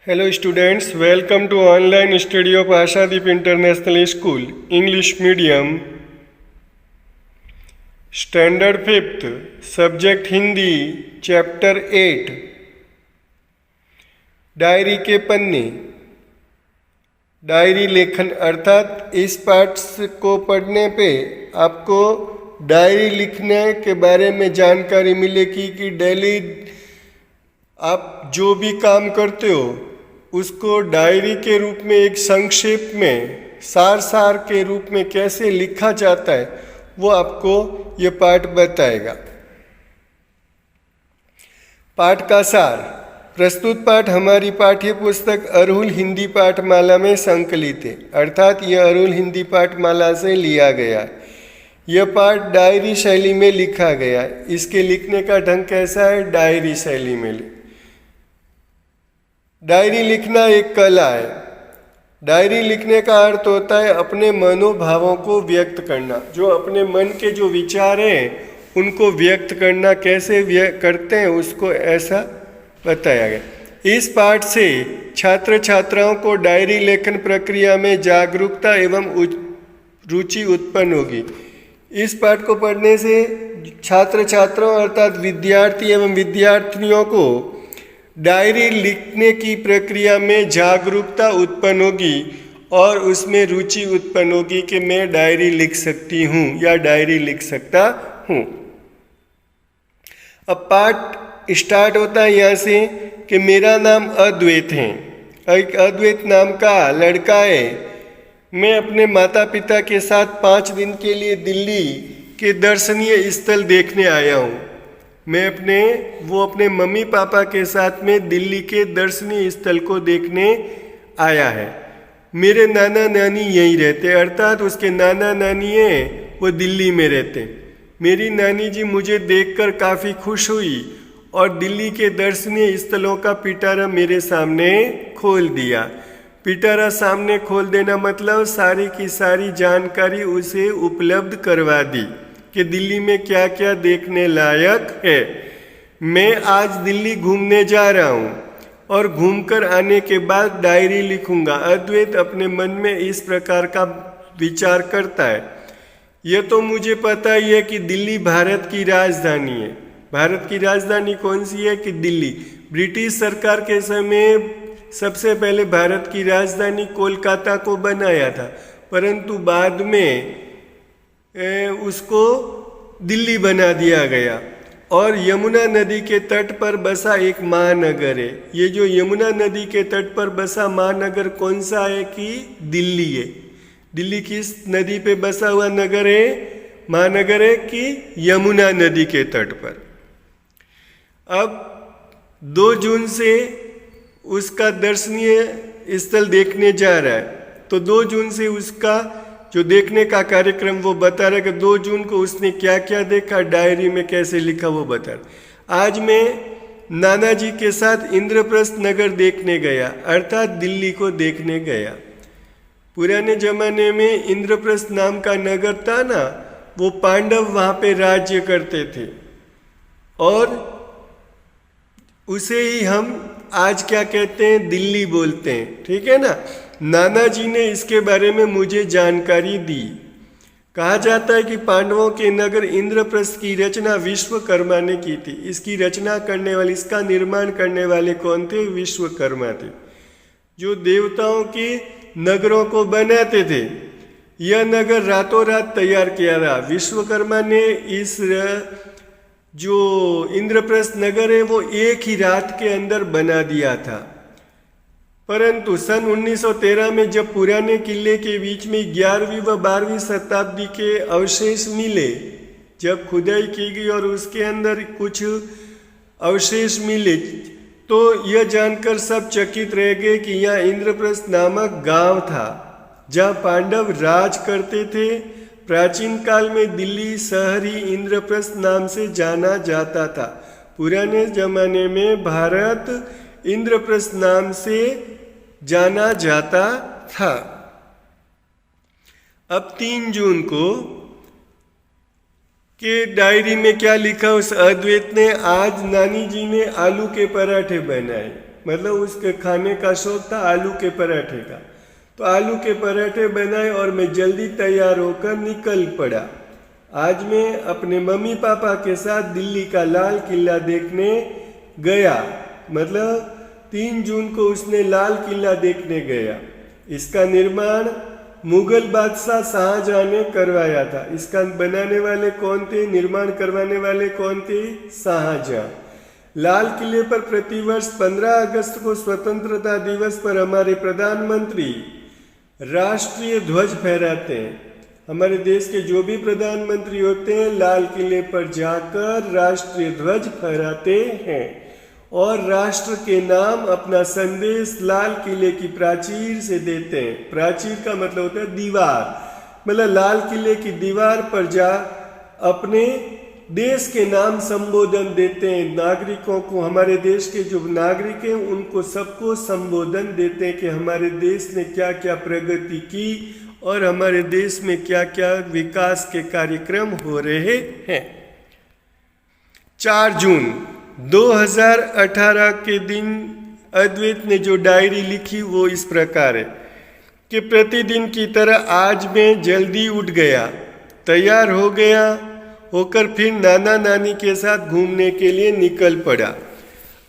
Hello students, welcome to online study of Ashadeep International School, English Medium, Standard 5th, Subject Hindi, Chapter 8, diary के पन्ने। Diary लेखन अर्थात इस पाठ को पढ़ने पे आपको डायरी लिखने के बारे में जानकारी मिलेगी कि डेली आप जो भी काम करते हो उसको डायरी के रूप में एक संक्षेप में सार के रूप में कैसे लिखा जाता है वो आपको ये पाठ बताएगा। पाठ का सार। प्रस्तुत पाठ हमारी पाठ्य पुस्तक अरुल हिंदी पाठमाला में संकलित है, अर्थात यह अरुल हिंदी पाठमाला से लिया गया है। यह पाठ डायरी शैली में लिखा गया है। इसके लिखने का ढंग कैसा है? डायरी शैली में। डायरी लिखना एक कला है। डायरी लिखने का अर्थ होता है अपने मनोभावों को व्यक्त करना। जो अपने मन के जो विचार हैं उनको व्यक्त करना, कैसे करते हैं उसको ऐसा बताया गया। इस पाठ से छात्र छात्राओं को डायरी लेखन प्रक्रिया में जागरूकता एवं रुचि उत्पन्न होगी। इस पाठ को पढ़ने से छात्र छात्राओं अर्थात विद्यार्थी एवं विद्यार्थिनियों को डायरी लिखने की प्रक्रिया में जागरूकता उत्पन्न होगी और उसमें रुचि उत्पन्न होगी कि मैं डायरी लिख सकती हूँ या डायरी लिख सकता हूँ। अब पाठ स्टार्ट होता है यहाँ से कि मेरा नाम अद्वैत है। एक अद्वैत नाम का लड़का है। मैं अपने माता पिता के साथ 5 दिन के लिए दिल्ली के दर्शनीय स्थल देखने आया हूँ। मैं अपने मम्मी पापा के साथ में दिल्ली के दर्शनीय स्थल को देखने आया है। मेरे नाना नानी यहीं रहते, अर्थात उसके नाना नानी हैं वो दिल्ली में रहते। मेरी नानी जी मुझे देखकर काफ़ी खुश हुई और दिल्ली के दर्शनीय स्थलों का पिटारा मेरे सामने खोल दिया। पिटारा सामने खोल देना मतलब सारी की सारी जानकारी उसे उपलब्ध करवा दी कि दिल्ली में क्या क्या देखने लायक है। मैं आज दिल्ली घूमने जा रहा हूँ और घूमकर आने के बाद डायरी लिखूंगा। अद्वैत अपने मन में इस प्रकार का विचार करता है। यह तो मुझे पता ही है कि दिल्ली भारत की राजधानी है। भारत की राजधानी कौन सी है? कि दिल्ली। ब्रिटिश सरकार के समय सबसे पहले भारत की राजधानी कोलकाता को बनाया था, परंतु बाद में उसको दिल्ली बना दिया गया। और यमुना नदी के तट पर बसा एक महानगर है। ये जो यमुना नदी के तट पर बसा महानगर कौन सा है? कि दिल्ली है। दिल्ली किस नदी पे बसा हुआ नगर है? महानगर है कि यमुना नदी के तट पर। अब 2 जून से उसका दर्शनीय स्थल देखने जा रहा है, तो 2 जून से उसका जो देखने का कार्यक्रम वो बता रहा है कि 2 जून को उसने क्या क्या देखा, डायरी में कैसे लिखा वो बता रहा। आज मैं नाना जी के साथ इंद्रप्रस्थ नगर देखने गया, अर्थात दिल्ली को देखने गया। पुराने जमाने में इंद्रप्रस्थ नाम का नगर था ना, वो पांडव वहाँ पे राज्य करते थे और उसे ही हम आज क्या कहते हैं? दिल्ली बोलते हैं। ठीक है ना। नाना जी ने इसके बारे में मुझे जानकारी दी। कहा जाता है कि पांडवों के नगर इंद्रप्रस्थ की रचना विश्वकर्मा ने की थी। इसकी रचना करने वाले, इसका निर्माण करने वाले कौन थे? विश्वकर्मा थे, जो देवताओं के नगरों को बनाते थे। यह नगर रातों रात तैयार किया था। विश्वकर्मा ने इस जो इंद्रप्रस्थ नगर है वो एक ही रात के अंदर बना दिया था। परंतु सन 1913 में जब पुराने किले के बीच में 11वीं व 12वीं शताब्दी के अवशेष मिले, जब खुदाई की गई और उसके अंदर कुछ अवशेष मिले, तो यह जानकर सब चकित रह गए कि यहाँ इंद्रप्रस्थ नामक गांव था जहाँ पांडव राज करते थे। प्राचीन काल में दिल्ली शहर ही इंद्रप्रस्थ नाम से जाना जाता था। पुराने जमाने में भारत इंद्रप्रस्थ नाम से जाना जाता था। अब 3 जून को के डायरी में क्या लिखा उस अद्वैत ने? आज नानी जी ने आलू के पराठे बनाए। मतलब उसके खाने का शौक था आलू के पराठे का। तो आलू के पराठे बनाए और मैं जल्दी तैयार होकर निकल पड़ा। आज मैं अपने मम्मी पापा के साथ दिल्ली का लाल किला देखने गया। मतलब 3 जून को उसने लाल किला देखने गया। इसका निर्माण मुगल बादशाह शाहजहां ने करवाया था। इसका बनाने वाले कौन थे, निर्माण करवाने वाले कौन थे? शाहजहां। लाल किले पर प्रतिवर्ष 15 अगस्त को स्वतंत्रता दिवस पर हमारे प्रधानमंत्री राष्ट्रीय ध्वज फहराते हैं। हमारे देश के जो भी प्रधानमंत्री होते हैं लाल किले पर जाकर राष्ट्रीय ध्वज फहराते हैं और राष्ट्र के नाम अपना संदेश लाल किले की प्राचीर से देते हैं। प्राचीर का मतलब होता है दीवार, मतलब लाल किले की दीवार पर जा अपने देश के नाम संबोधन देते हैं। नागरिकों को, हमारे देश के जो नागरिक हैं उनको सबको संबोधन देते हैं कि हमारे देश ने क्या क्या प्रगति की और हमारे देश में क्या क्या विकास के कार्यक्रम हो रहे हैं। 4 जून 2018 के दिन अद्वैत ने जो डायरी लिखी वो इस प्रकार है कि प्रतिदिन की तरह आज मैं जल्दी उठ गया, तैयार हो गया होकर फिर नाना नानी के साथ घूमने के लिए निकल पड़ा।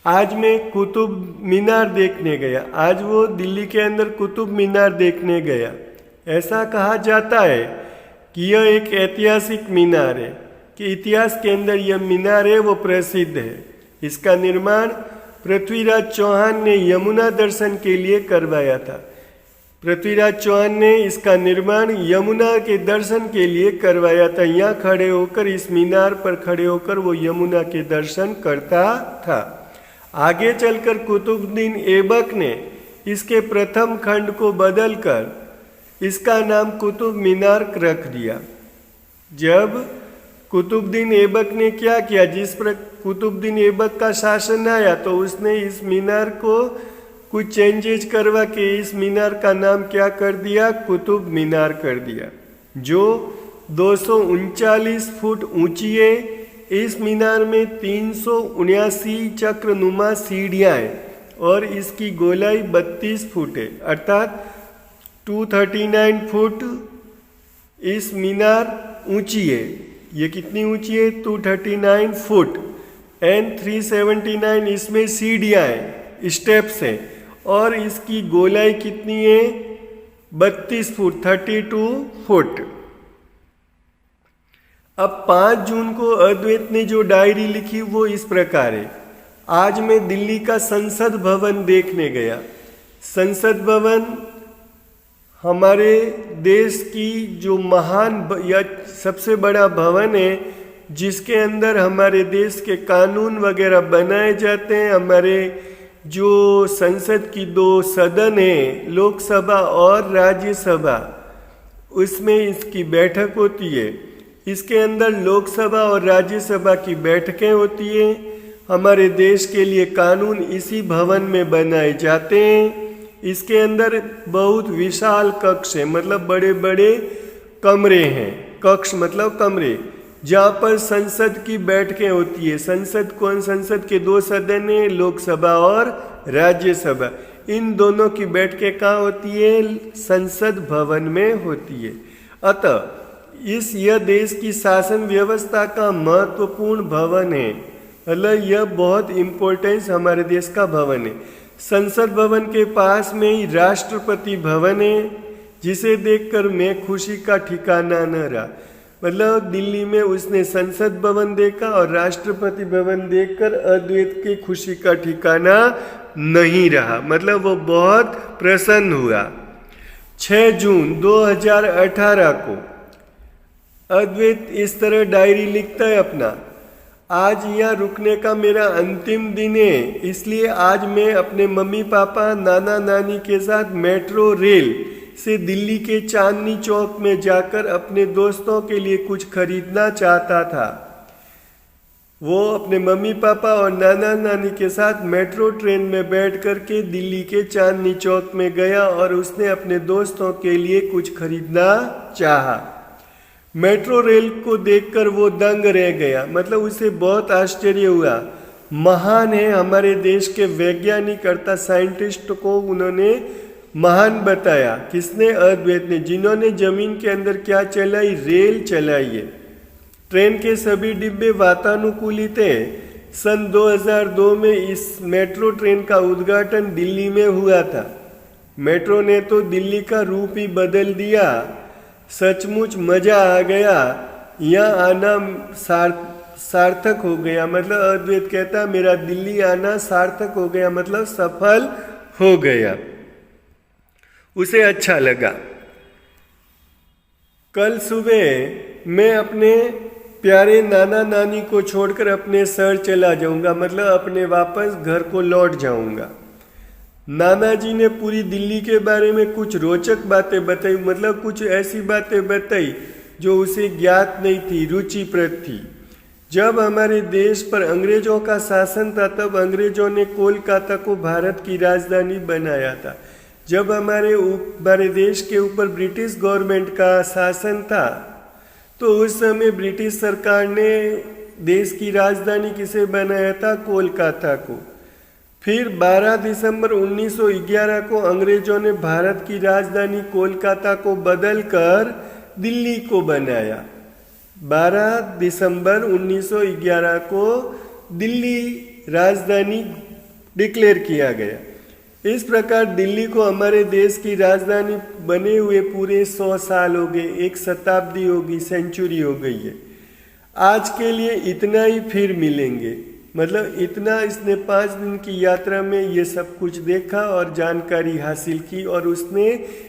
आज मैं कुतुब मीनार देखने गया। आज वो दिल्ली के अंदर कुतुब मीनार देखने गया। ऐसा कहा जाता है कि यह एक ऐतिहासिक मीनार है, कि इतिहास के अंदर यह मीनार है वो प्रसिद्ध है। इसका निर्माण पृथ्वीराज चौहान ने यमुना दर्शन के लिए करवाया था। पृथ्वीराज चौहान ने इसका निर्माण यमुना के दर्शन के लिए करवाया था। यहाँ खड़े होकर, इस मीनार पर खड़े होकर वो यमुना के दर्शन करता था। आगे चलकर कुतुबुद्दीन ऐबक ने इसके प्रथम खंड को बदलकर इसका नाम कुतुब मीनार रख दिया। जब कुतुबुद्दीन ऐबक ने क्या किया, जिस पर कुतुबुद्दीन ऐबक का शासन आया तो उसने इस मीनार को कुछ चेंजेज करवा के इस मीनार का नाम क्या कर दिया, कुतुब मीनार कर दिया, जो 239 फुट ऊंची है। इस मीनार में 379 चक्रनुमा सीढ़ियाँ हैं और इसकी गोलाई 32 फुट है, अर्थात 239 फुट इस मीनार ऊंची है। ये कितनी ऊंची है? 239 फुट एंड 379 इसमें सीढ़ियाँ हैं, स्टेप्स हैं, और इसकी गोलाई कितनी है? 32 फुट, 32 फुट। अब 5 जून को अद्वैत ने जो डायरी लिखी वो इस प्रकार है। आज मैं दिल्ली का संसद भवन देखने गया। संसद भवन हमारे देश की जो महान या सबसे बड़ा भवन है, जिसके अंदर हमारे देश के कानून वगैरह बनाए जाते हैं। हमारे जो संसद की 2 सदन है, लोकसभा और राज्यसभा, उसमें इसकी बैठक होती है। इसके अंदर लोकसभा और राज्यसभा की बैठकें होती हैं। हमारे देश के लिए कानून इसी भवन में बनाए जाते हैं। इसके अंदर बहुत विशाल कक्ष है, मतलब बड़े बड़े कमरे हैं। कक्ष मतलब कमरे, जहाँ पर संसद की बैठकें होती है। संसद के 2 सदन हैं, लोकसभा और राज्यसभा। इन दोनों की बैठकें कहाँ होती है? संसद भवन में होती है। अतः यह देश की शासन व्यवस्था का महत्वपूर्ण भवन है, मतलब यह बहुत इम्पोर्टेंस हमारे देश का भवन है। संसद भवन के पास में ही राष्ट्रपति भवन है, जिसे देखकर मैं खुशी का ठिकाना न रहा। मतलब दिल्ली में उसने संसद भवन देखा और राष्ट्रपति भवन देखकर अद्वैत की खुशी का ठिकाना नहीं रहा, मतलब वो बहुत प्रसन्न हुआ। 6 जून 2018 को अद्वैत इस तरह डायरी लिखता है अपना, आज यहाँ रुकने का मेरा अंतिम दिन है, इसलिए आज मैं अपने मम्मी पापा नाना नानी के साथ मेट्रो रेल से दिल्ली के चांदनी चौक में जाकर अपने दोस्तों के लिए कुछ खरीदना चाहता था। वो अपने मम्मी पापा और नाना नानी के साथ मेट्रो ट्रेन में बैठ कर के दिल्ली के चांदनी चौक में गया और उसने अपने दोस्तों के लिए कुछ खरीदना चाहा। मेट्रो रेल को देखकर वो दंग रह गया, मतलब उसे बहुत आश्चर्य हुआ। महान है, हमारे देश के वैज्ञानिक अर्थात साइंटिस्ट को उन्होंने महान बताया। किसने? अद्वैत ने, जिन्होंने जमीन के अंदर क्या चलाई? रेल चलाई है। ट्रेन के सभी डिब्बे वातानुकूलित हैं। सन 2002 में इस मेट्रो ट्रेन का उद्घाटन दिल्ली में हुआ था। मेट्रो ने तो दिल्ली का रूप ही बदल दिया। सचमुच मजा आ गया, यहाँ आना सार्थक हो गया। मतलब अद्वैत कहता मेरा दिल्ली आना सार्थक हो गया, मतलब सफल हो गया, उसे अच्छा लगा। कल सुबह मैं अपने प्यारे नाना नानी को छोड़कर अपने शहर चला जाऊंगा, मतलब अपने वापस घर को लौट जाऊंगा। नाना जी ने पूरी दिल्ली के बारे में कुछ रोचक बातें बताई, मतलब कुछ ऐसी बातें बताई जो उसे ज्ञात नहीं थी, रुचिप्रद थी। जब हमारे देश पर अंग्रेजों का शासन था तब अंग्रेजों ने कोलकाता को भारत की राजधानी बनाया था। जब हमारे देश के ऊपर ब्रिटिश गवर्नमेंट का शासन था तो उस समय ब्रिटिश सरकार ने देश की राजधानी किसे बनाया था? कोलकाता को। फिर 12 दिसंबर 1911 को अंग्रेजों ने भारत की राजधानी कोलकाता को बदलकर दिल्ली को बनाया। 12 दिसंबर 1911 को दिल्ली राजधानी डिक्लेयर किया गया। इस प्रकार दिल्ली को हमारे देश की राजधानी बने हुए पूरे 100 साल हो गए, एक शताब्दी होगी, सेंचुरी हो गई है। आज के लिए इतना ही, फिर मिलेंगे। मतलब इतना इसने 5 दिन की यात्रा में ये सब कुछ देखा और जानकारी हासिल की और उसने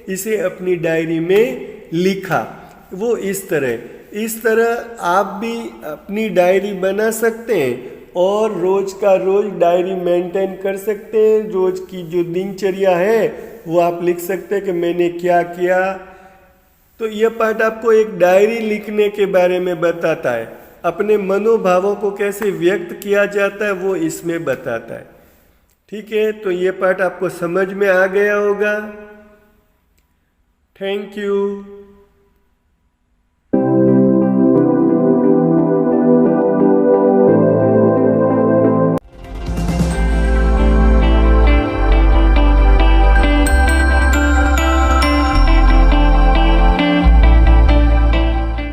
इसे अपनी डायरी में लिखा। वो इस तरह आप भी अपनी डायरी बना सकते हैं और रोज का रोज डायरी मेंटेन कर सकते हैं। रोज की जो दिनचर्या है वो आप लिख सकते हैं कि मैंने क्या किया। तो यह पाठ आपको एक डायरी लिखने के बारे में बताता है। अपने मनोभावों को कैसे व्यक्त किया जाता है वो इसमें बताता है। ठीक है, तो ये पाठ आपको समझ में आ गया होगा। Thank you.